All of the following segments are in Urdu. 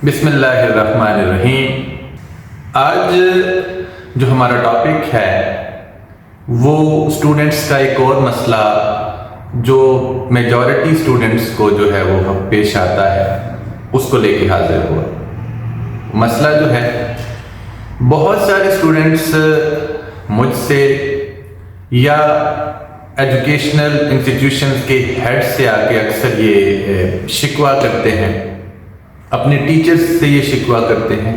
بسم اللہ الرحمن الرحیم۔ آج جو ہمارا ٹاپک ہے وہ اسٹوڈنٹس کا ایک اور مسئلہ جو میجورٹی اسٹوڈنٹس کو جو ہے وہ پیش آتا ہے اس کو لے کے حاضر ہوا۔ مسئلہ جو ہے بہت سارے اسٹوڈنٹس مجھ سے یا ایجوکیشنل انسٹیٹیوشنز کے ہیڈ سے آ کے اکثر یہ شکوہ کرتے ہیں، اپنے ٹیچرز سے یہ شکوہ کرتے ہیں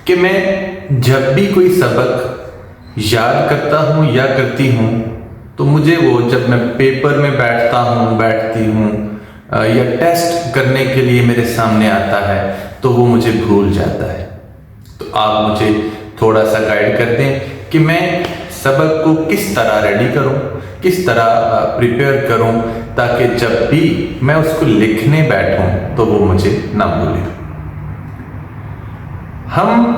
کہ میں جب بھی کوئی سبق یاد کرتا ہوں یا کرتی ہوں تو مجھے وہ جب میں پیپر میں بیٹھتی ہوں یا ٹیسٹ کرنے کے لیے میرے سامنے آتا ہے تو وہ مجھے بھول جاتا ہے۔ تو آپ مجھے تھوڑا سا گائیڈ کر دیں کہ میں سبق کو کس طرح ریڈی کروں، کس طرح پریپیئر کروں تاکہ جب بھی میں اس کو لکھنے بیٹھوں تو وہ مجھے نہ بھولے۔ ہم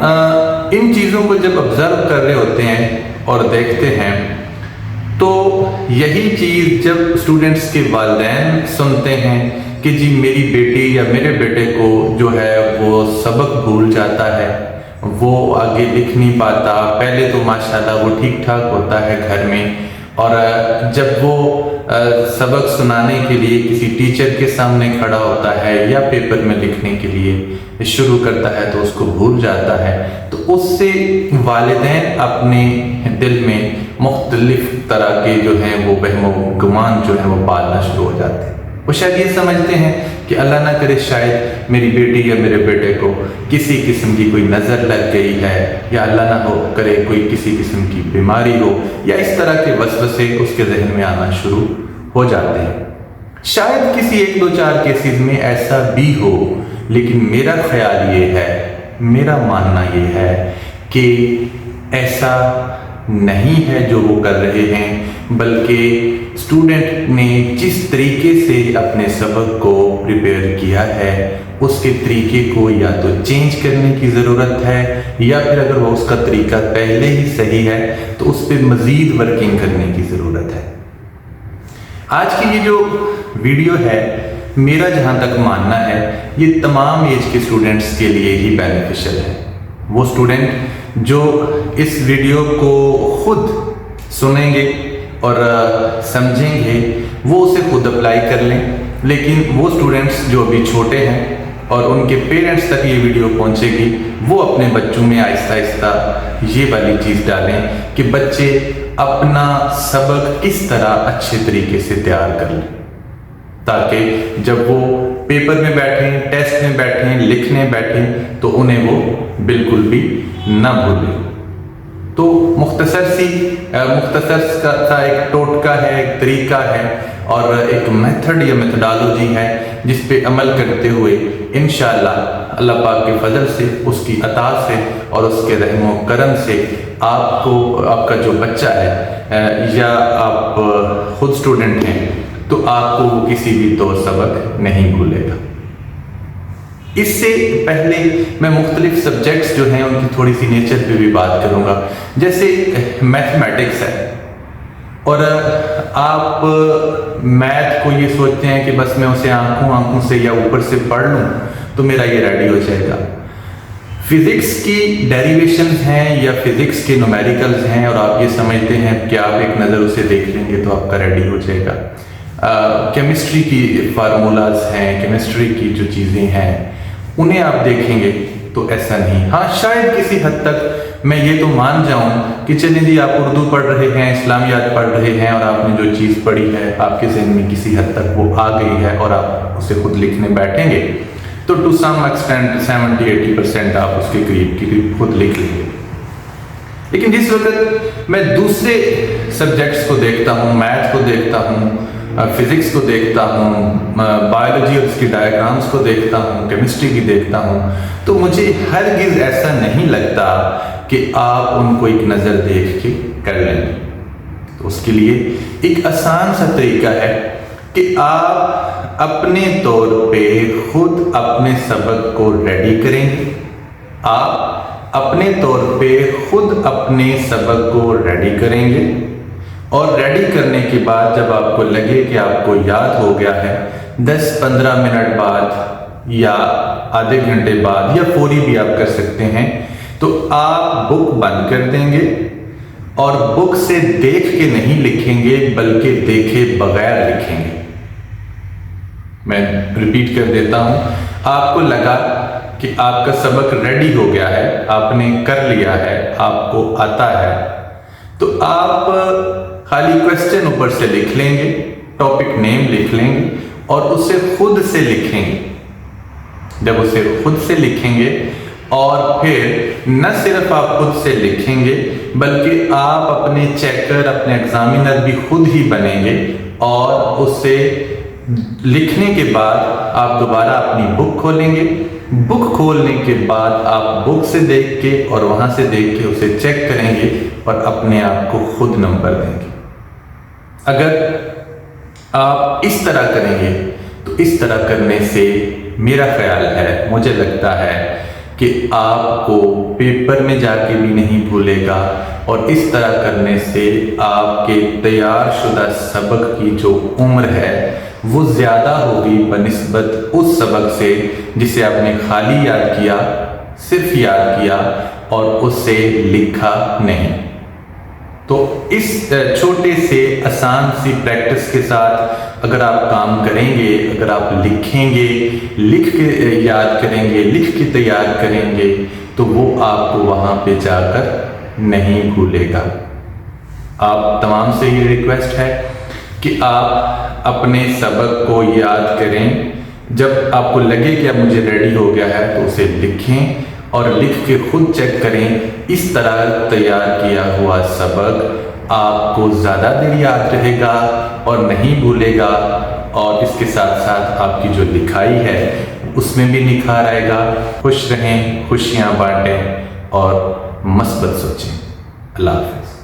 ان چیزوں کو جب آبزرو کر رہے ہوتے ہیں اور دیکھتے ہیں تو یہی چیز جب اسٹوڈنٹس کے والدین سنتے ہیں کہ جی میری بیٹی یا میرے بیٹے کو جو ہے وہ سبق بھول جاتا ہے، وہ آگے لکھ نہیں پاتا، پہلے تو ماشاءاللہ وہ ٹھیک ٹھاک ہوتا ہے گھر میں، اور جب وہ سبق سنانے کے لیے کسی ٹیچر کے سامنے کھڑا ہوتا ہے یا پیپر میں لکھنے کے لیے شروع کرتا ہے تو اس کو بھول جاتا ہے۔ تو اس سے والدین اپنے دل میں مختلف طرح کے جو ہیں وہ وہم و گمان جو ہیں وہ پالنا شروع ہو جاتے ہیں۔ وہ شاید یہ سمجھتے ہیں کہ اللہ نہ کرے شاید میری بیٹی یا میرے بیٹے کو کسی قسم کی کوئی نظر لگ گئی ہے، یا اللہ نہ کرے کوئی کسی قسم کی بیماری ہو، یا اس طرح کے وسوسے اس کے ذہن میں آنا شروع ہو جاتے ہیں۔ شاید کسی ایک دو چار کیسز میں ایسا بھی ہو، لیکن میرا خیال یہ ہے، میرا ماننا یہ ہے کہ ایسا نہیں ہے جو وہ کر رہے ہیں، بلکہ اسٹوڈنٹ نے جس طریقے سے اپنے سبق کو پریپیئر کیا ہے اس کے طریقے کو یا تو چینج کرنے کی ضرورت ہے، یا پھر اگر وہ اس کا طریقہ پہلے ہی صحیح ہے تو اس پہ مزید ورکنگ کرنے کی ضرورت ہے۔ آج کی یہ جو ویڈیو ہے میرا جہاں تک ماننا ہے یہ تمام ایج کے اسٹوڈنٹس کے لیے ہی بینیفیشل ہے۔ وہ اسٹوڈنٹ جو اس ویڈیو کو خود سنیں گے اور سمجھیں گے وہ اسے خود اپلائی کر لیں، لیکن وہ اسٹوڈنٹس جو ابھی چھوٹے ہیں اور ان کے پیرنٹس تک یہ ویڈیو پہنچے گی وہ اپنے بچوں میں آہستہ آہستہ یہ والی چیز ڈالیں کہ بچے اپنا سبق کس طرح اچھے طریقے سے تیار کر لیں، تاکہ جب وہ پیپر میں بیٹھیں، ٹیسٹ میں بیٹھیں، لکھنے بیٹھیں تو انہیں وہ بالکل بھی نہ بھولیں۔ تو مختصر کا ایک ٹوٹکا ہے، ایک طریقہ ہے اور ایک میتھڈ یا میتھڈالوجی ہے جس پہ عمل کرتے ہوئے انشاءاللہ اللہ پاک کے فضل سے، اس کی عطا سے اور اس کے رحم و کرم سے آپ کو، آپ کا جو بچہ ہے یا آپ خود اسٹوڈنٹ ہیں تو آپ کو وہ کسی بھی طور سبق نہیں بھولے گا۔ اس سے پہلے میں مختلف سبجیکٹس جو ہیں ان کی تھوڑی سی نیچر پہ بھی بات کروں گا۔ جیسے میتھمیٹکس ہے اور آپ میتھ کو یہ سوچتے ہیں کہ بس میں اسے آنکھوں سے یا اوپر سے پڑھ لوں تو میرا یہ ریڈی ہو جائے گا۔ فزکس کی ڈیریویشنز ہیں یا فزکس کے نومیریکلز ہیں اور آپ یہ سمجھتے ہیں کہ آپ ایک نظر اسے دیکھ لیں گے تو آپ کا ریڈی ہو جائے گا۔ کیمسٹری کی فارمولاز ہیں، کیمسٹری کی جو چیزیں ہیں انہیں آپ دیکھیں گے تو ایسا نہیں۔ ہاں شاید کسی حد تک میں یہ تو مان جاؤں کہ چلیں جی آپ اردو پڑھ رہے ہیں، اسلامیات پڑھ رہے ہیں اور آپ نے جو چیز پڑھی ہے آپ کے ذہن میں کسی حد تک وہ آ گئی ہے اور آپ اسے خود لکھنے بیٹھیں گے تو ٹو سم ایکسٹینٹ 70-80% آپ اس کے قریب خود لکھ لیں گے۔ لیکن جس وقت میں دوسرے سبجیکٹس کو دیکھتا ہوں، میتھ کو دیکھتا ہوں، فزکس کو دیکھتا ہوں، بایولوجی اور اس کی ڈائیگرامز کو دیکھتا ہوں، کیمسٹری بھی دیکھتا ہوں، تو مجھے ہرگز ایسا نہیں لگتا کہ آپ ان کو ایک نظر دیکھ کے کر لیں۔ تو اس کے لیے ایک آسان سا طریقہ ہے کہ آپ اپنے طور پہ خود اپنے سبق کو ریڈی کریں گے۔ آپ اپنے طور پہ خود اپنے سبق کو ریڈی کریں گے اور ریڈی کرنے کے بعد جب آپ کو لگے کہ آپ کو یاد ہو گیا ہے، 10-15 منٹ بعد یا آدھے گھنٹے بعد یا فوری بھی آپ کر سکتے ہیں، تو آپ بک بند کر دیں گے اور بک سے دیکھ کے نہیں لکھیں گے بلکہ دیکھے بغیر لکھیں گے۔ میں ریپیٹ کر دیتا ہوں، آپ کو لگا کہ آپ کا سبق ریڈی ہو گیا ہے، آپ نے کر لیا ہے، آپ کو آتا ہے، تو آپ خالی کوسچن اوپر سے لکھ لیں گے، ٹاپک نیم لکھ لیں گے اور اسے خود سے لکھیں گے۔ جب اسے خود سے لکھیں گے اور پھر نہ صرف آپ خود سے لکھیں گے بلکہ آپ اپنے چیکر، اپنے ایگزامینر بھی خود ہی بنیں گے، اور اسے لکھنے کے بعد آپ دوبارہ اپنی بک کھولیں گے۔ بک کھولنے کے بعد آپ بک سے دیکھ کے اور وہاں سے دیکھ کے اسے چیک کریں گے اور اپنے آپ کو خود نمبر دیں گے۔ اگر آپ اس طرح کریں گے تو اس طرح کرنے سے میرا خیال ہے، مجھے لگتا ہے کہ آپ کو پیپر میں جا کے بھی نہیں بھولے گا، اور اس طرح کرنے سے آپ کے تیار شدہ سبق کی جو عمر ہے وہ زیادہ ہوگی بنسبت اس سبق سے جسے آپ نے خالی یاد کیا، صرف یاد کیا اور اس سے لکھا نہیں۔ تو اس چھوٹے سے آسان سی پریکٹس کے ساتھ اگر آپ کام کریں گے، اگر آپ لکھیں گے، لکھ کے یاد کریں گے، لکھ کے تیار کریں گے، تو وہ آپ کو وہاں پہ جا کر نہیں بھولے گا۔ آپ تمام سے یہ ریکویسٹ ہے کہ آپ اپنے سبق کو یاد کریں، جب آپ کو لگے کہ اب مجھے ریڈی ہو گیا ہے تو اسے لکھیں اور لکھ کے خود چیک کریں۔ اس طرح تیار کیا ہوا سبق آپ کو زیادہ دیر یاد رہے گا اور نہیں بھولے گا، اور اس کے ساتھ ساتھ آپ کی جو لکھائی ہے اس میں بھی نکھار آئے گا۔ خوش رہیں، خوشیاں بانٹیں اور مثبت سوچیں۔ اللہ حافظ۔